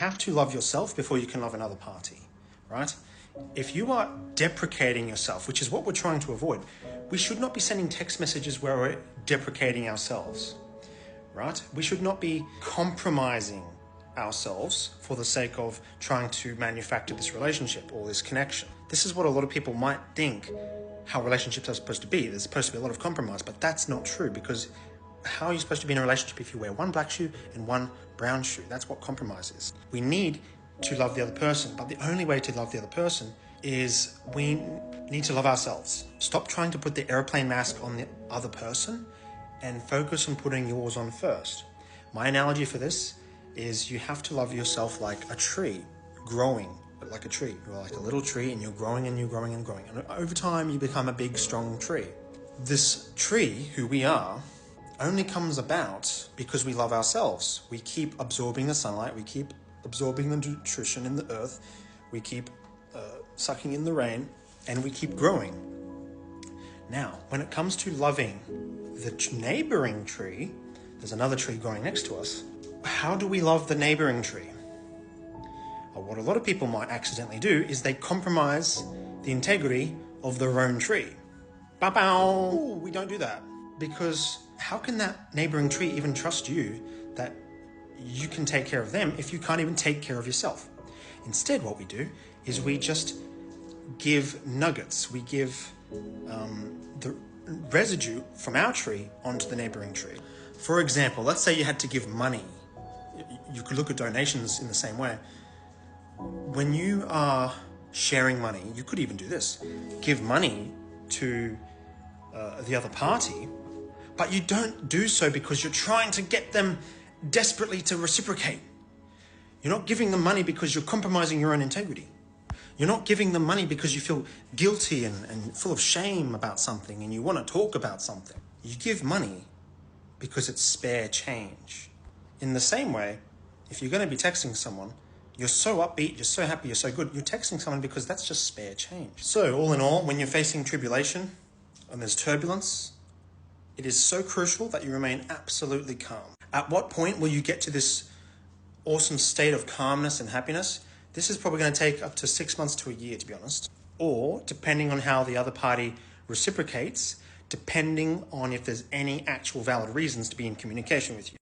have to love yourself before you can love another party, right? If you are deprecating yourself, which is what we're trying to avoid, we should not be sending text messages where we're deprecating ourselves, right? We should not be compromising ourselves for the sake of trying to manufacture this relationship or this connection. This is what a lot of people might think how relationships are supposed to be. There's supposed to be a lot of compromise, but that's not true, because how are you supposed to be in a relationship if you wear one black shoe and one brown shoe? That's what compromise is. We need to love the other person, but the only way to love the other person is we need to love ourselves. Stop trying to put the airplane mask on the other person and focus on putting yours on first. My analogy for this is you have to love yourself like a tree growing, like a tree. You're like a little tree and you're growing and you're growing and growing. And over time you become a big, strong tree. This tree, who we are, only comes about because we love ourselves. We keep absorbing the sunlight, we keep absorbing the nutrition in the earth, we keep sucking in the rain, and we keep growing. Now, when it comes to loving the neighboring tree, there's another tree growing next to us. How do we love the neighboring tree? What a lot of people might accidentally do is they compromise the integrity of their own tree. Ba-bow! We don't do that, because how can that neighboring tree even trust you that you can take care of them if you can't even take care of yourself? Instead, what we do is we just give nuggets. We give the residue from our tree onto the neighboring tree. For example, let's say you had to give money. You could look at donations in the same way. When you are sharing money, you could even do this. Give money to the other party, but you don't do so because you're trying to get them desperately to reciprocate. You're not giving them money because you're compromising your own integrity. You're not giving them money because you feel guilty and full of shame about something and you want to talk about something. You give money because it's spare change. In the same way, if you're going to be texting someone, you're so upbeat, you're so happy, you're so good, you're texting someone because that's just spare change. So all in all, when you're facing tribulation and there's turbulence, it is so crucial that you remain absolutely calm. At what point will you get to this awesome state of calmness and happiness? This is probably going to take up to 6 months to a year, to be honest. Or, depending on how the other party reciprocates, depending on if there's any actual valid reasons to be in communication with you.